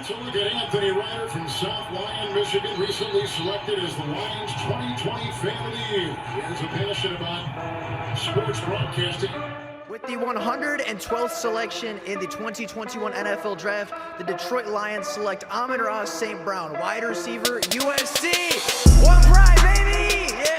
So look at Anthony Ryder from South Lyon, Michigan, recently selected as the Lions 2020 Fan of the Year. He has a passion about sports broadcasting. With the 112th selection in the 2021 NFL Draft, the Detroit Lions select Amon-Ra St. Brown, wide receiver, USC. One pride, baby! Yeah!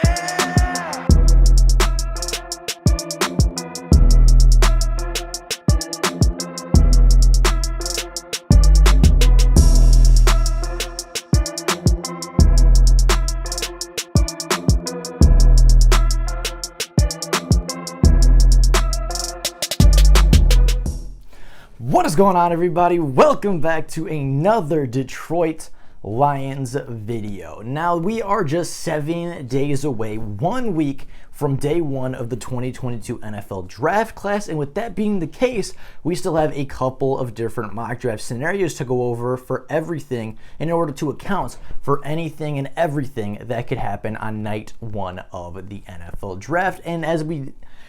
What is going on, everybody? Welcome back to another Detroit Lions video. Now, we are just 7 days away, 1 week from day one of the 2022 NFL draft class, and with that being the case, we still have a couple of different mock draft scenarios to go over for everything in order to account for anything and everything that could happen on night one of the NFL draft.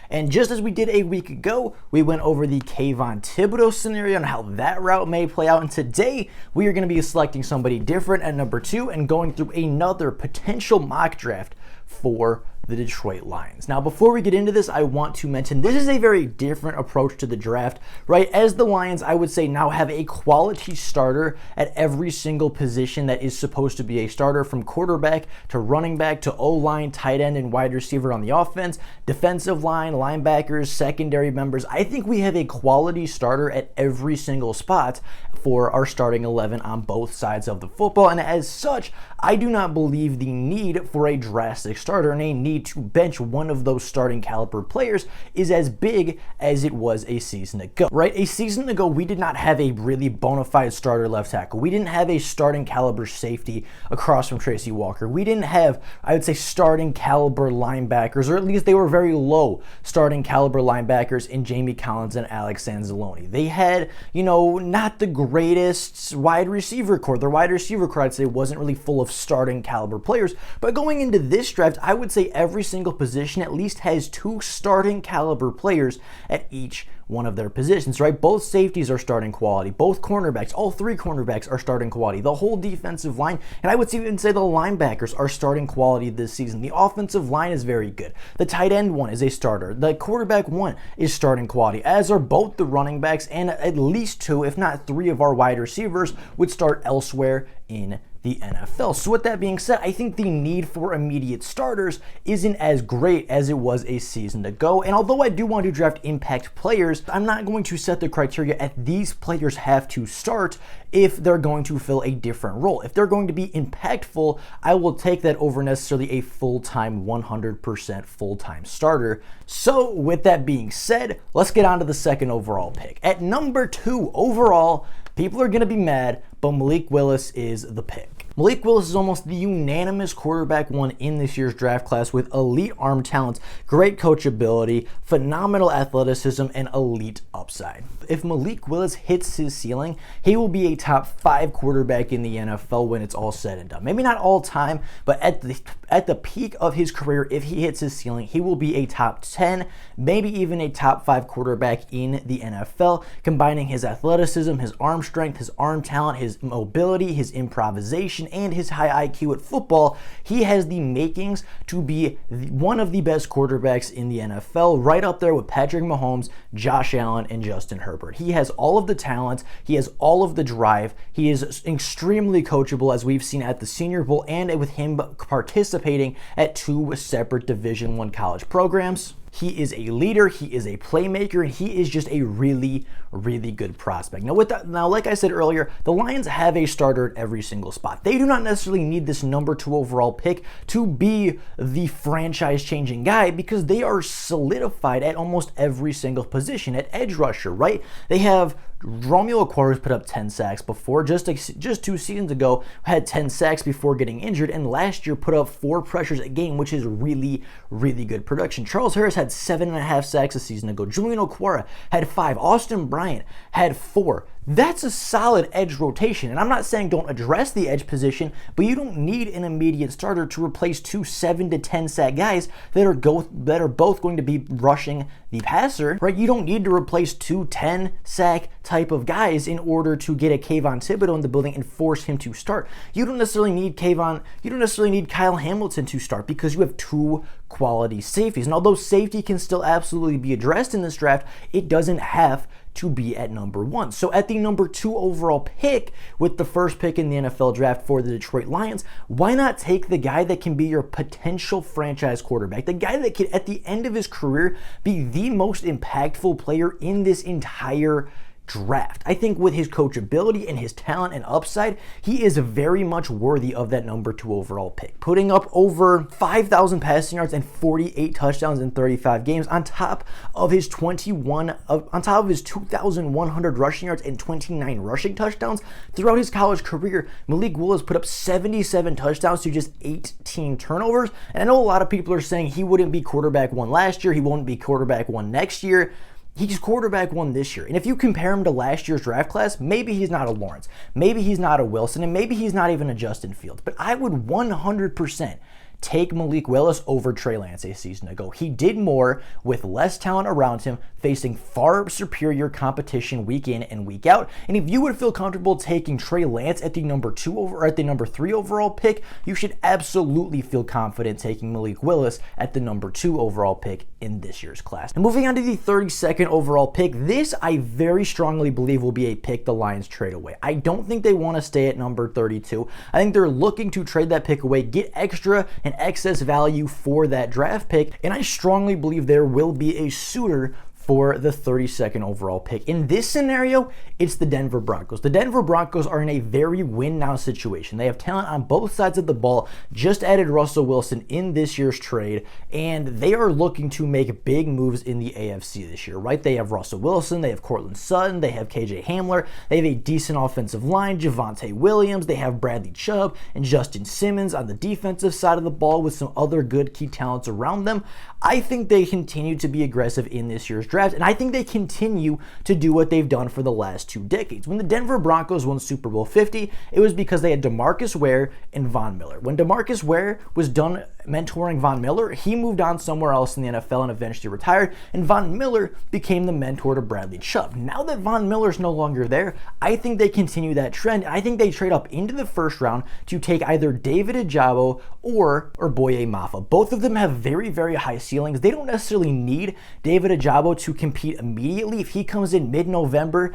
And just as we did a week ago, we went over the Kayvon Thibodeaux scenario and how that route may play out. And today, we are going to be selecting somebody different at number 2 and going through another potential mock draft for the Detroit Lions. Now, before we get into this, I want to mention this is a very different approach to the draft, right? As the Lions, I would say, now have a quality starter at every single position that is supposed to be a starter, from quarterback to running back to O-line, tight end, and wide receiver on the offense, defensive line, linebackers, secondary members. I think we have a quality starter at every single spot for our starting 11 on both sides of the football, and as such, I do not believe the need for a drastic starter and a need to bench one of those starting caliber players is as big as it was a season ago, right? A season ago, we did not have a really bona fide starter left tackle. We didn't have a starting caliber safety across from Tracy Walker. We didn't have, I would say, starting caliber linebackers, or at least they were very low starting caliber linebackers in Jamie Collins and Alex Anzalone. They had, not the greatest wide receiver core. Their wide receiver core, I'd say, wasn't really full of starting caliber players. But going into this draft, I would say every single position at least has 2 starting caliber players at each one of their positions, right? Both safeties are starting quality. Both cornerbacks, all 3 cornerbacks are starting quality. The whole defensive line, and I would even say the linebackers are starting quality this season. The offensive line is very good. The tight end one is a starter. The quarterback one is starting quality, as are both the running backs, and at least 2, if not 3 of our wide receivers would start elsewhere in the NFL. So with that being said, I think the need for immediate starters isn't as great as it was a season ago. And although I do want to draft impact players, I'm not going to set the criteria at these players have to start if they're going to fill a different role. If they're going to be impactful, I will take that over necessarily a full-time, 100% full-time starter. So with that being said, let's get on to the second overall pick. At number 2 overall, people are going to be mad, but Malik Willis is the pick. Malik Willis is almost the unanimous quarterback one in this year's draft class, with elite arm talent, great coachability, phenomenal athleticism, and elite upside. If Malik Willis hits his ceiling, he will be a top 5 quarterback in the NFL when it's all said and done. Maybe not all time, but at the peak of his career, if he hits his ceiling, he will be a top 10, maybe even a top 5 quarterback in the NFL, combining his athleticism, his arm strength, his arm talent, his mobility, his improvisation, and his high IQ at football. He has the makings to be one of the best quarterbacks in the NFL, right up there with Patrick Mahomes, Josh Allen, and Justin Herbert. He has all of the talent, he has all of the drive, he is extremely coachable, as we've seen at the Senior Bowl and with him participating at 2 separate Division I college programs. He is a leader, he is a playmaker, and he is just a really, really good prospect. Now, like I said earlier, the Lions have a starter at every single spot. They do not necessarily need this number 2 overall pick to be the franchise-changing guy, because they are solidified at almost every single position. At edge rusher, right? They have Romeo Okwara put up 10 sacks before, just 2 seasons ago, had 10 sacks before getting injured, and last year put up 4 pressures a game, which is really, really good production. Charles Harris had 7.5 sacks a season ago. Julian Okwara had 5. Austin Bryant had 4. that's a solid edge rotation. And I'm not saying don't address the edge position, but you don't need an immediate starter to replace two 7 to 10 sack guys that are both going to be rushing the passer, right? You don't need to replace two 10 sack type of guys in order to get a Kayvon Thibodeau in the building and force him to start. You don't necessarily need Kyle Hamilton to start because you have two quality safeties. And although safety can still absolutely be addressed in this draft, it doesn't have to be at number 1. So at the number 2 overall pick, with the first pick in the NFL draft for the Detroit Lions, why not take the guy that can be your potential franchise quarterback, the guy that could at the end of his career be the most impactful player in this entire draft? I think with his coachability and his talent and upside, he is very much worthy of that number 2 overall pick, putting up over 5,000 passing yards and 48 touchdowns in 35 games on top of his 2,100 rushing yards and 29 rushing touchdowns throughout his college career. Malik Willis put up 77 touchdowns to just 18 turnovers, and I know a lot of people are saying he wouldn't be quarterback 1 last year, he won't be quarterback 1 next year. He's quarterback 1 this year. And if you compare him to last year's draft class, maybe he's not a Lawrence, maybe he's not a Wilson, and maybe he's not even a Justin Fields. But I would 100% take Malik Willis over Trey Lance a season ago. He did more with less talent around him, facing far superior competition week in and week out. And if you would feel comfortable taking Trey Lance at the number 3 overall pick, you should absolutely feel confident taking Malik Willis at the number 2 overall pick in this year's class. And moving on to the 32nd overall pick, this I very strongly believe will be a pick the Lions trade away. I don't think they want to stay at number 32. I think they're looking to trade that pick away, get extra and excess value for that draft pick, and I strongly believe there will be a suitor for the 32nd overall pick. In this scenario, it's the Denver Broncos. The Denver Broncos are in a very win-now situation. They have talent on both sides of the ball, just added Russell Wilson in this year's trade, and they are looking to make big moves in the AFC this year, right? They have Russell Wilson, they have Courtland Sutton, they have KJ Hamler, they have a decent offensive line, Javonte Williams, they have Bradley Chubb and Justin Simmons on the defensive side of the ball with some other good key talents around them. I think they continue to be aggressive in this year's draft, and I think they continue to do what they've done for the last 2 decades. When the Denver Broncos won Super Bowl 50, it was because they had DeMarcus Ware and Von Miller. When DeMarcus Ware was done mentoring Von Miller, he moved on somewhere else in the NFL and eventually retired, and Von Miller became the mentor to Bradley Chubb. Now that Von Miller's no longer there, I think they continue that trend. I think they trade up into the first round to take either David Ojabo or Boye Mafa. Both of them have very, very high ceilings. They don't necessarily need David Ojabo to compete immediately. If he comes in mid-November,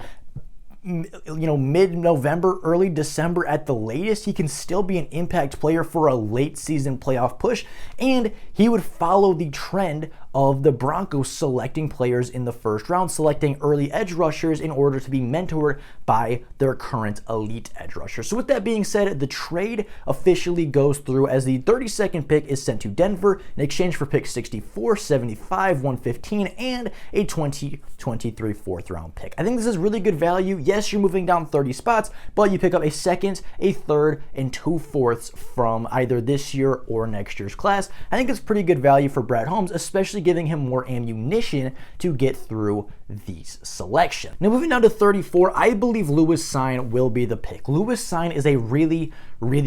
early December at the latest, he can still be an impact player for a late season playoff push, and he would follow the trend of the Broncos selecting players in the first round, selecting early edge rushers in order to be mentored by their current elite edge rusher. So with that being said, the trade officially goes through as the 32nd pick is sent to Denver in exchange for picks 64, 75, 115, and a 2023 4th round pick. I think this is really good value. Yes, you're moving down 30 spots, but you pick up a 2nd, a 3rd, and 2 4ths from either this year or next year's class. I think it's pretty good value for Brad Holmes, especially giving him more ammunition to get through these selections. Now moving down to 34, I believe Lewis Cine will be the pick. Lewis Cine is a really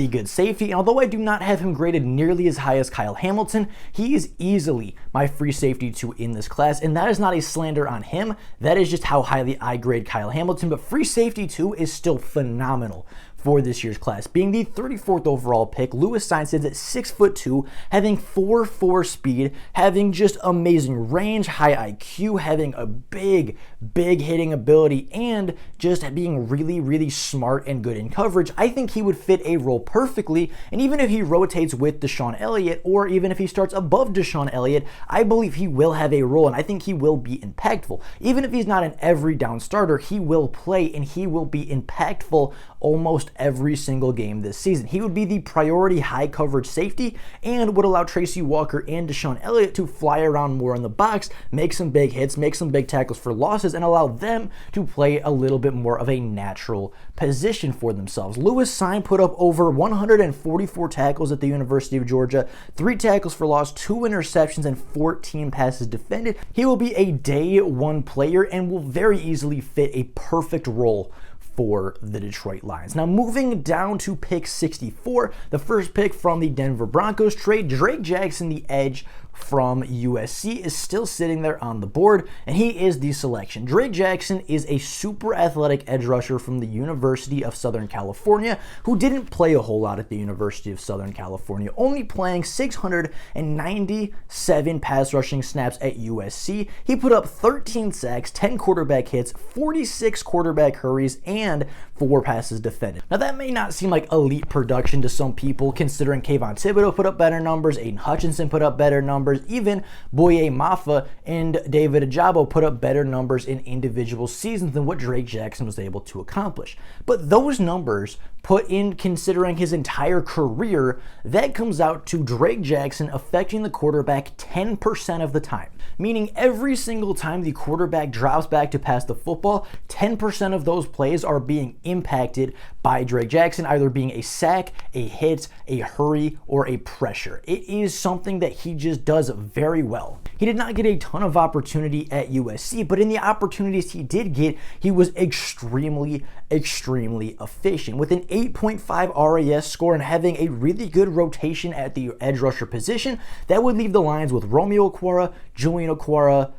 good safety, and although I do not have him graded nearly as high as Kyle Hamilton, he is easily my free safety 2 in this class, and that is not a slander on him. That is just how highly I grade Kyle Hamilton, but free safety 2 is still phenomenal for this year's class. Being the 34th overall pick, Lewis Cine sits at 6'2", having 4.4 speed, having just amazing range, high IQ, having a big hitting ability, and just being really smart and good in coverage. I think he would fit a role perfectly, and even if he rotates with Deshaun Elliott, or even if he starts above Deshaun Elliott, I believe he will have a role, and I think he will be impactful. Even if he's not an every down starter, he will play, and he will be impactful almost every single game this season. He would be the priority high coverage safety and would allow Tracy Walker and Deshaun Elliott to fly around more in the box, make some big hits, make some big tackles for losses, and allow them to play a little bit more of a natural position for themselves. Lewis Cine put up over 144 tackles at the University of Georgia, 3 tackles for loss, 2 interceptions, and 14 passes defended. He will be a day 1 player and will very easily fit a perfect role for the Detroit Lions. Now, moving down to pick 64, the first pick from the Denver Broncos trade, Drake Jackson, the edge from USC, is still sitting there on the board, and he is the selection. Drake Jackson is a super athletic edge rusher from the University of Southern California who didn't play a whole lot at the University of Southern California, only playing 697 pass rushing snaps at USC. He put up 13 sacks, 10 quarterback hits, 46 quarterback hurries, and 4 passes defended. Now, that may not seem like elite production to some people, considering Kayvon Thibodeau put up better numbers, Aiden Hutchinson put up better numbers, even Boye Mafa and David Ajabo put up better numbers in individual seasons than what Drake Jackson was able to accomplish. But those numbers, put in considering his entire career, that comes out to Drake Jackson affecting the quarterback 10% of the time. Meaning every single time the quarterback drops back to pass the football, 10% of those plays are being impacted by Drake Jackson, either being a sack, a hit, a hurry, or a pressure. It is something that he just does very well. He did not get a ton of opportunity at USC, but in the opportunities he did get, he was extremely efficient. With an 8.5 RAS score and having a really good rotation at the edge rusher position, that would leave the Lions with Romeo Okwara, Julian Okwara,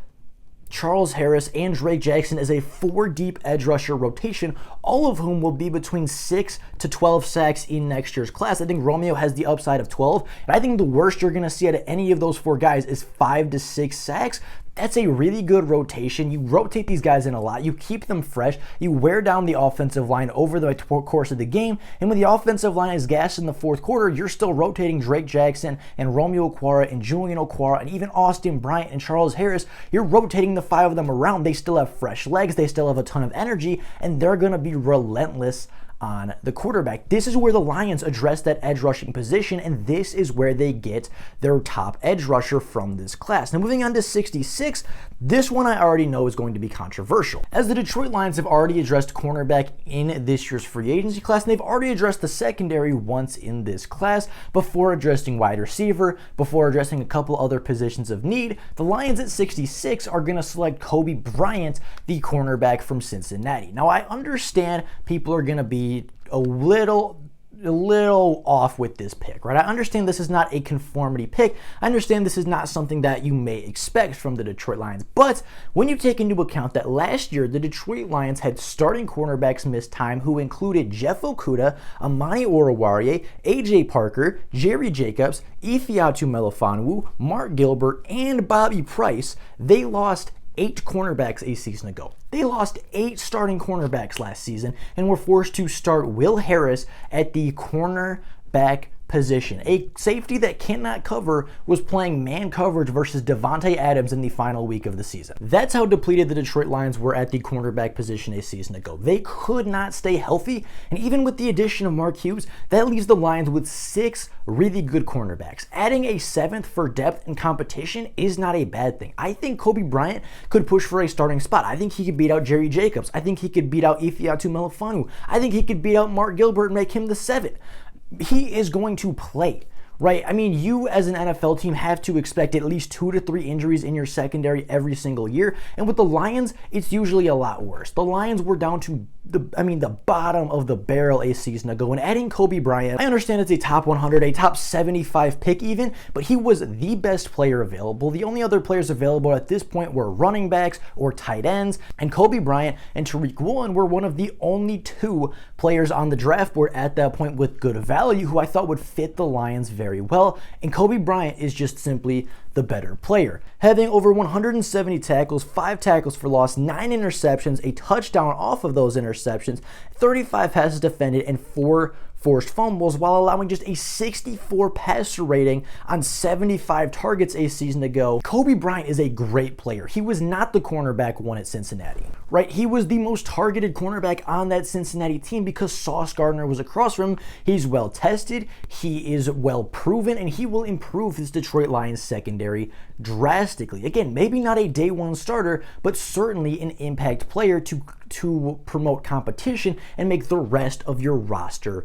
Charles Harris, and Drake Jackson as a 4-deep edge rusher rotation, all of whom will be between 6 to 12 sacks in next year's class. I think Romeo has the upside of 12, and I think the worst you're going to see out of any of those 4 guys is 5 to 6 sacks. That's a really good rotation. You rotate these guys in a lot. You keep them fresh. You wear down the offensive line over the course of the game. And when the offensive line is gassed in the fourth quarter, you're still rotating Drake Jackson and Romeo Okwara and Julian Okwara and even Austin Bryant and Charles Harris. You're rotating the 5 of them around. They still have fresh legs. They still have a ton of energy, and they're going to be relentless on the quarterback. This is where the Lions address that edge rushing position, and this is where they get their top edge rusher from this class. Now, moving on to 66, this one I already know is going to be controversial, as the Detroit Lions have already addressed cornerback in this year's free agency class, and they've already addressed the secondary once in this class before addressing wide receiver, before addressing a couple other positions of need. The Lions at 66 are going to select Kobe Bryant, the cornerback from Cincinnati. Now, I understand people are going to be a little off with this pick, right? I understand this is not a conformity pick. I understand this is not something that you may expect from the Detroit Lions. But when you take into account that last year, the Detroit Lions had starting cornerbacks miss time who included Jeff Okudah, Amani Oruwariye, AJ Parker, Jerry Jacobs, Ifeatu Melifonwu, Mark Gilbert, and Bobby Price, they lost 8 cornerbacks a season ago. They lost 8 starting cornerbacks last season and were forced to start Will Harris at the cornerback position. A safety that cannot cover was playing man coverage versus Devontae Adams in the final week of the season. That's how depleted the Detroit Lions were at the cornerback position a season ago. They could not stay healthy, and even with the addition of Mark Hughes, that leaves the Lions with 6 really good cornerbacks. Adding a 7th for depth and competition is not a bad thing. I think Kobe Bryant could push for a starting spot. I think he could beat out Jerry Jacobs. I think he could beat out Ifeatu Melifonwu. I think he could beat out Mark Gilbert and make him the 7th. He is going to play, right? I mean, you as an NFL team have to expect at least 2 to 3 injuries in your secondary every single year. And with the Lions, it's usually a lot worse. The Lions were down to the bottom of the barrel a season ago, and adding Kobe Bryant, I understand it's a top 100, a top 75 pick even, but he was the best player available. The only other players available at this point were running backs or tight ends, and Kobe Bryant and Tariq Woolen were one of the only 2 players on the draft board at that point with good value who I thought would fit the Lions very well, and Kobe Bryant is just simply the better player. Having over 170 tackles, 5 tackles for loss, 9 interceptions, a touchdown off of those interceptions, 35 passes defended, and 4 forced fumbles, while allowing just a 64 passer rating on 75 targets a season ago. Kobe Bryant is a great player. He was not the cornerback 1 at Cincinnati, right? He was the most targeted cornerback on that Cincinnati team because Sauce Gardner was across from him. He's well tested, he is well proven, and he will improve this Detroit Lions secondary drastically. Again, maybe not a day 1 starter, but certainly an impact player to promote competition and make the rest of your roster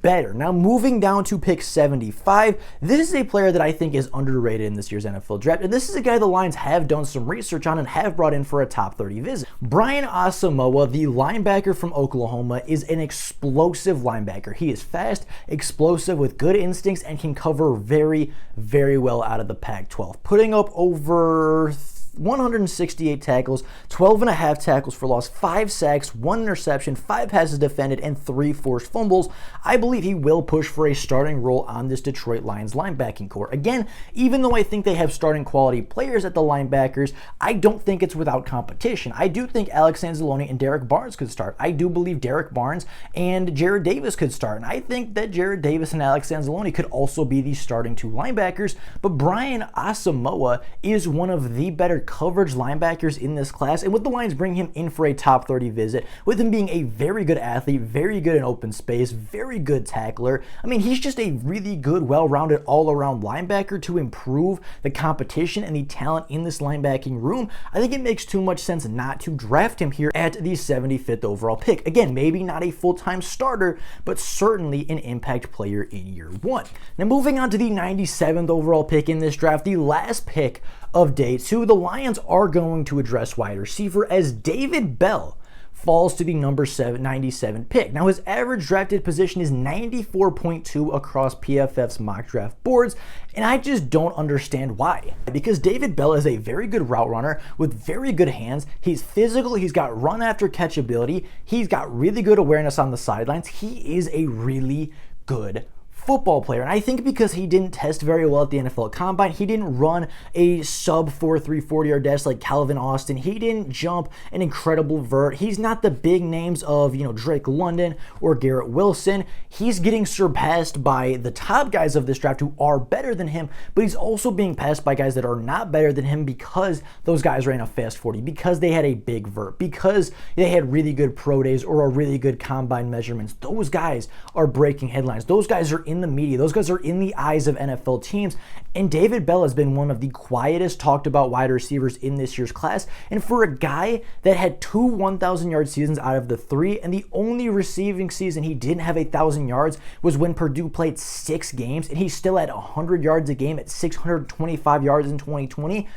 better. Now, moving down to pick 75, this is a player that I think is underrated in this year's NFL draft, and this is a guy the Lions have done some research on and have brought in for a top 30 visit. Bryant Asamoah, the linebacker from Oklahoma, is an explosive linebacker. He is fast, explosive, with good instincts, and can cover very, very well out of the Pac-12, putting up over 168 tackles, 12.5 tackles for loss, 5 sacks, 1 interception, 5 passes defended, and 3 forced fumbles. I believe he will push for a starting role on this Detroit Lions linebacking core. Again, even though I think they have starting quality players at the linebackers, I don't think it's without competition. I do think Alex Anzalone and Derek Barnes could start. I do believe Derek Barnes and Jared Davis could start, and I think that Jared Davis and Alex Anzalone could also be the starting 2 linebackers, but Bryant Asamoah is one of the better coverage linebackers in this class, and with the Lions bringing him in for a top 30 visit, with him being a very good athlete, very good in open space, very good tackler, I mean, he's just a really good, well-rounded, all-around linebacker to improve the competition and the talent in this linebacking room. I think it makes too much sense not to draft him here at the 75th overall pick. Again, maybe not a full-time starter, but certainly an impact player in year 1. Now, moving on to the 97th overall pick in this draft, the last pick of day 2, the Lions are going to address wide receiver as David Bell falls to the number 97 pick. Now, his average drafted position is 94.2 across PFF's mock draft boards, and I just don't understand why. Because David Bell is a very good route runner with very good hands. He's physical, he's got run after catch ability, he's got really good awareness on the sidelines. He is a really good football player, and I think because he didn't test very well at the NFL Combine, he didn't run a sub 4.3 40-yard dash like Calvin Austin, he didn't jump an incredible vert, he's not the big names of, Drake London or Garrett Wilson. He's getting surpassed by the top guys of this draft who are better than him, but he's also being passed by guys that are not better than him because those guys ran a fast 40, because they had a big vert, because they had really good pro days or a really good combine measurements. Those guys are breaking headlines. Those guys are in the media. Those guys are in the eyes of NFL teams. And David Bell has been one of the quietest talked about wide receivers in this year's class. And for a guy that had 2 1,000-yard seasons out of the 3, and the only receiving season he didn't have 1,000 yards was when Purdue played 6 games, and he still had 100 yards a game at 625 yards in 2020.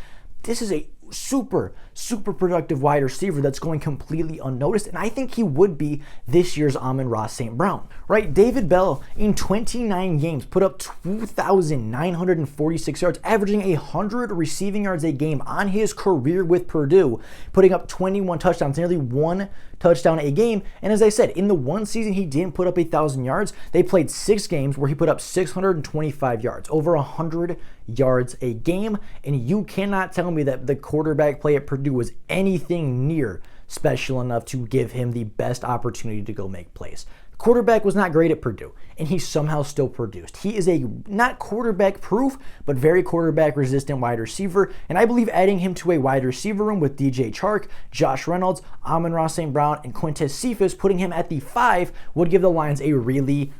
This is a super productive wide receiver that's going completely unnoticed, and I think he would be this year's Amon-Ra St. Brown, right? David Bell in 29 games put up 2,946 yards, averaging 100 receiving yards a game on his career with Purdue, putting up 21 touchdowns, nearly 1 touchdown a game. And as I said, in the one season he didn't put up 1,000 yards, they played 6 games where he put up 625 yards, over 100 yards a game, and you cannot tell me that the quarterback play at Purdue was anything near special enough to give him the best opportunity to go make plays. Quarterback was not great at Purdue, and he somehow still produced. He is a not quarterback proof, but very quarterback resistant wide receiver, and I believe adding him to a wide receiver room with DJ Chark, Josh Reynolds, Amon-Ra St. Brown, and Quintez Cephas, putting him at the 5, would give the Lions a really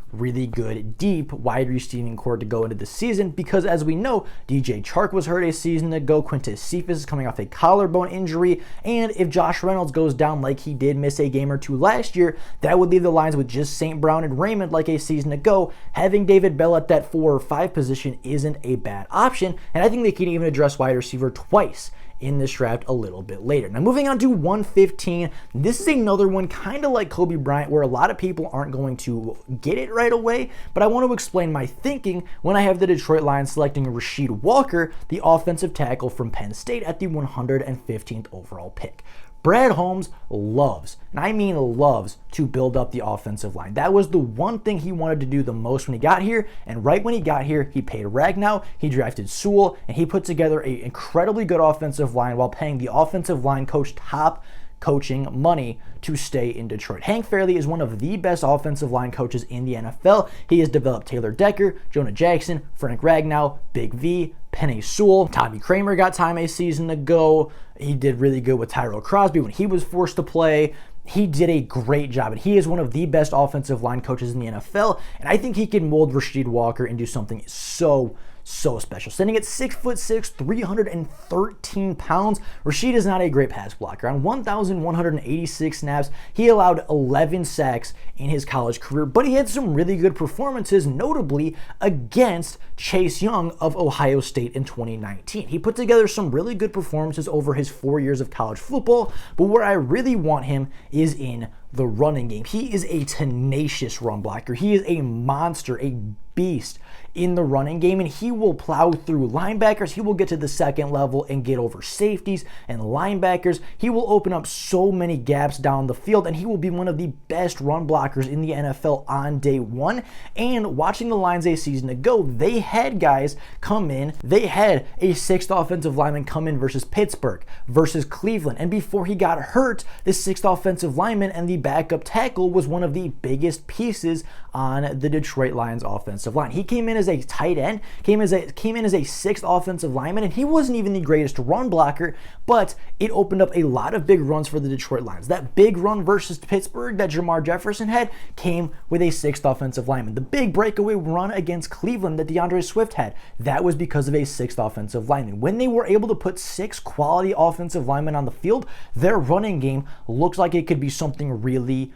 good, deep wide receiving core to go into the season, because as we know, DJ Chark was hurt a season ago, Quintez Cephas is coming off a collarbone injury, and if Josh Reynolds goes down like he did, miss a game or 2 last year, that would leave the Lions with just St. Brown and Raymond like a season ago. Having David Bell at that 4 or 5 position isn't a bad option, and I think they can even address wide receiver twice in this draft a little bit later. Now, moving on to 115, this is another one kind of like Kobe Bryant where a lot of people aren't going to get it right away, but I want to explain my thinking when I have the Detroit Lions selecting Rasheed Walker, the offensive tackle from Penn State, at the 115th overall pick. Brad Holmes loves, and I mean loves, to build up the offensive line. That was the one thing he wanted to do the most when he got here, and right when he got here, he paid Ragnow, he drafted Sewell, and he put together an incredibly good offensive line while paying the offensive line coach top coaching money to stay in Detroit. Hank Fairley is one of the best offensive line coaches in the NFL. He has developed Taylor Decker, Jonah Jackson, Frank Ragnow, Big V, Penei Sewell. Tommy Kramer got time a season ago. He did really good with Tyrell Crosby when he was forced to play. He did a great job, and he is one of the best offensive line coaches in the NFL, and I think he can mold Rasheed Walker into something so so special. Standing at 6'6", 313 pounds, Rasheed is not a great pass blocker. On 1,186 snaps, he allowed 11 sacks in his college career, but he had some really good performances, notably against Chase Young of Ohio State in 2019. He put together some really good performances over his 4 years of college football, but where I really want him is in the running game. He is a tenacious run blocker. He is a monster, a beast in the running game, and he will plow through linebackers. He will get to the second level and get over safeties and linebackers. He will open up so many gaps down the field, and he will be one of the best run blockers in the NFL on day one. And watching the Lions a season ago, they had guys come in. They had a sixth offensive lineman come in versus Pittsburgh, versus Cleveland. And before he got hurt, the sixth offensive lineman and the backup tackle was one of the biggest pieces on the Detroit Lions offensive line. He came in as a tight end, came in as a sixth offensive lineman, and he wasn't even the greatest run blocker, but it opened up a lot of big runs for the Detroit Lions. That big run versus Pittsburgh that Jamar Jefferson had came with a sixth offensive lineman. The big breakaway run against Cleveland that DeAndre Swift had, that was because of a sixth offensive lineman. When they were able to put 6 quality offensive linemen on the field, their running game looks like it could be something really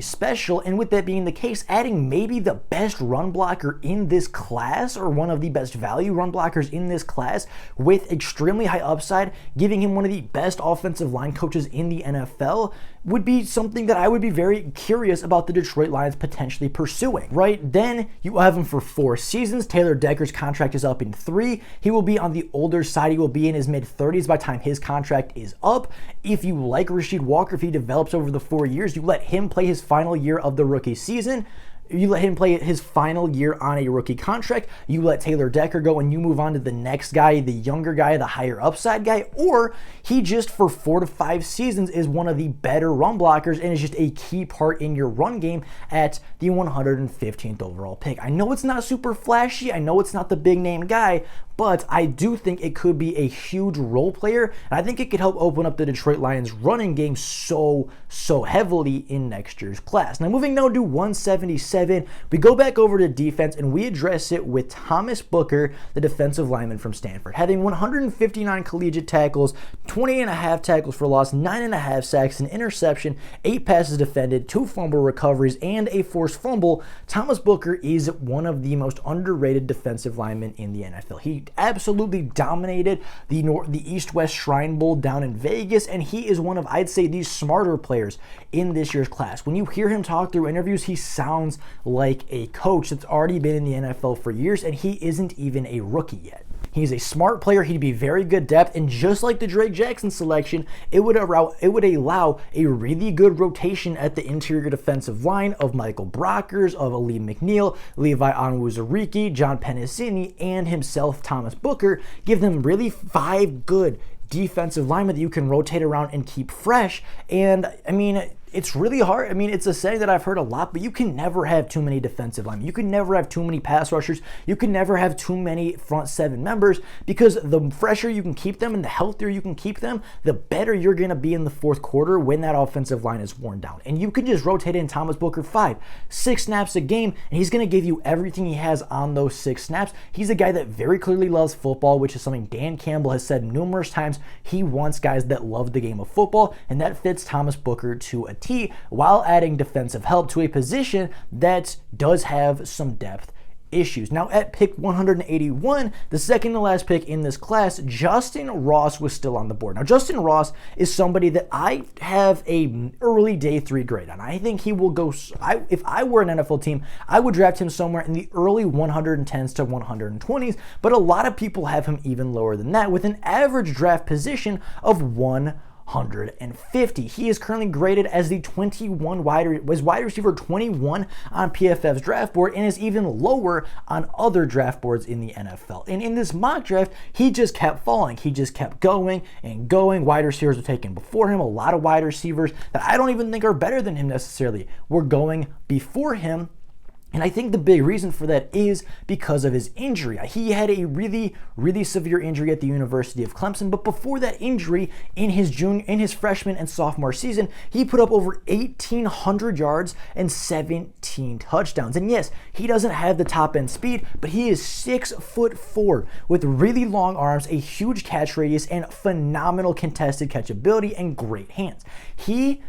special. And with that being the case, adding maybe the best run blocker in this class, or one of the best value run blockers in this class with extremely high upside, giving him one of the best offensive line coaches in the NFL, would be something that I would be very curious about the Detroit Lions potentially pursuing. Right then, you have him for 4 seasons. Taylor Decker's contract is up in 3. He will be on the older side. He will be in his mid-30s by the time his contract is up. If you like Rasheed Walker, if he develops over the 4 years, you let him play his final year of the rookie season. You let him play his final year on a rookie contract. You let Taylor Decker go and you move on to the next guy, the younger guy, the higher upside guy. Or he just, for 4 to 5 seasons, is one of the better run blockers and is just a key part in your run game at the 115th overall pick. I know it's not super flashy. I know it's not the big name guy, but I do think it could be a huge role player, and I think it could help open up the Detroit Lions running game so heavily in next year's class. Now, moving now to 177, we go back over to defense and we address it with Thomas Booker, the defensive lineman from Stanford, having 159 collegiate tackles, 20.5 tackles for loss, 9.5 sacks, an interception, 8 passes defended, 2 fumble recoveries, and a forced fumble. Thomas Booker is one of the most underrated defensive linemen in the NFL. He absolutely dominated the East-West Shrine Bowl down in Vegas, and he is one of, I'd say, the smarter players in this year's class. When you hear him talk through interviews, he sounds like a coach that's already been in the NFL for years, and he isn't even a rookie yet. He's a smart player. He'd be very good depth, and just like the Drake Jackson selection, it would allow a really good rotation at the interior defensive line of Michael Brockers, of Ali McNeil, Levi Onwuzurike, John Penisini, and himself, Thomas Booker. Give them really 5 good defensive linemen that you can rotate around and keep fresh. And I mean, it's really hard. I mean, it's a saying that I've heard a lot, but you can never have too many defensive linemen. You can never have too many pass rushers. You can never have too many front 7 members, because the fresher you can keep them and the healthier you can keep them, the better you're going to be in the fourth quarter when that offensive line is worn down. And you can just rotate in Thomas Booker 5, 6 snaps a game, and he's going to give you everything he has on those 6 snaps. He's a guy that very clearly loves football, which is something Dan Campbell has said numerous times. He wants guys that love the game of football, and that fits Thomas Booker to a T, while adding defensive help to a position that does have some depth issues. Now, at pick 181, the second to last pick in this class, Justin Ross was still on the board. Now, Justin Ross is somebody that I have a early day 3 grade on. I think he will go, if I were an NFL team, I would draft him somewhere in the early 110s to 120s, but a lot of people have him even lower than that, with an average draft position of 150. He is currently graded as the wide receiver 21 on PFF's draft board, and is even lower on other draft boards in the NFL. And in this mock draft, he just kept falling. He just kept going and going. Wide receivers were taken before him. A lot of wide receivers that I don't even think are better than him necessarily were going before him. And I think the big reason for that is because of his injury. He had a really, really severe injury at the University of Clemson, but before that injury, in his freshman and sophomore season, he put up over 1,800 yards and 17 touchdowns. And yes, he doesn't have the top end speed, but he is 6'4" with really long arms, a huge catch radius, and phenomenal contested catch ability and great hands. He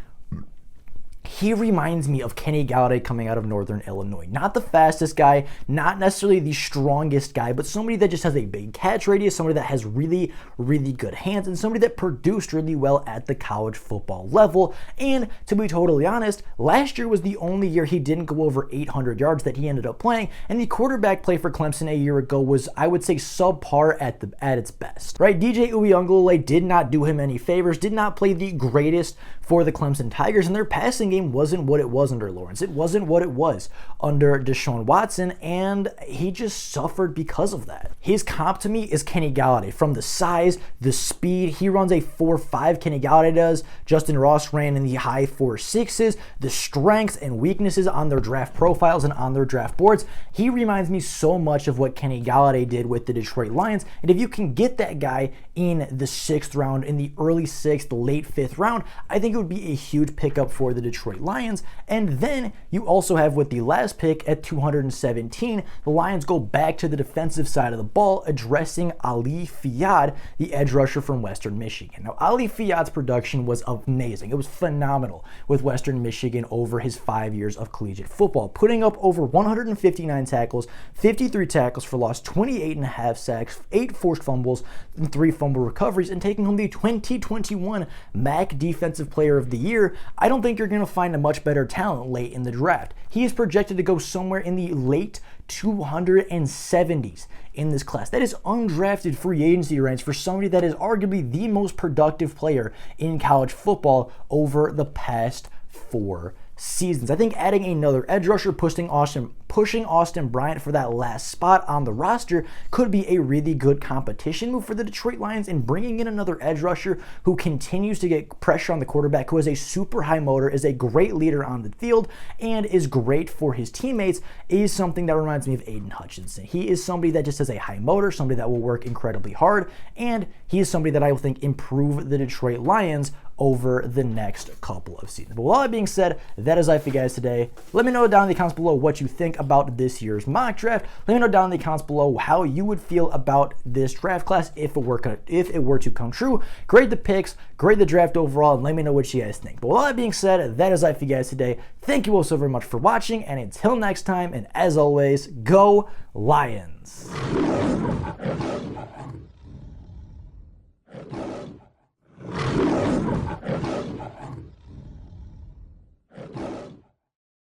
reminds me of Kenny Galladay coming out of Northern Illinois. Not the fastest guy, not necessarily the strongest guy, but somebody that just has a big catch radius, somebody that has really, really good hands, and somebody that produced really well at the college football level. And to be totally honest, last year was the only year he didn't go over 800 yards that he ended up playing, and the quarterback play for Clemson a year ago was, I would say, subpar at its best. Right? DJ Uiagalelei did not do him any favors, did not play the greatest for the Clemson Tigers, and their passing game wasn't what it was under Lawrence. It wasn't what it was under Deshaun Watson, and he just suffered because of that. His comp to me is Kenny Galladay. From the size, the speed, he runs a 4.5, Kenny Galladay does. Justin Ross ran in the high 4.6s. The strengths and weaknesses on their draft profiles and on their draft boards, he reminds me so much of what Kenny Galladay did with the Detroit Lions, and if you can get that guy in the 6th round, in the early 6th, late 5th round, I think it would be a huge pickup for the Detroit Lions. And then you also have, with the last pick at 217, the Lions go back to the defensive side of the ball, addressing Ali Fiad, the edge rusher from Western Michigan. Now, Ali Fiad's production was amazing. It was phenomenal with Western Michigan over his 5 years of collegiate football, putting up over 159 tackles, 53 tackles for loss, 28.5 sacks, 8 forced fumbles, and 3 fumble recoveries, and taking home the 2021 MAC Defensive Player of the Year. I don't think you're going to find a much better talent late in the draft. He is projected to go somewhere in the late 270s in this class. That is undrafted free agency range for somebody that is arguably the most productive player in college football over the past 4 seasons. I think adding another edge rusher, pushing Austin Bryant for that last spot on the roster could be a really good competition move for the Detroit Lions, and bringing in another edge rusher who continues to get pressure on the quarterback, who is a super high motor, is a great leader on the field, and is great for his teammates, is something that reminds me of Aiden Hutchinson. He is somebody that just has a high motor, somebody that will work incredibly hard, and he is somebody that I will think improve the Detroit Lions over the next couple of seasons. But with all that being said, that is it for you guys today. Let me know down in the comments below what you think about this year's mock draft. Let me know down in the comments below how you would feel about this draft class if it were to come true. Grade the picks, grade the draft overall, and let me know what you guys think. But with all that being said, that is it for you guys today. Thank you all so very much for watching, and until next time, and as always, go Lions!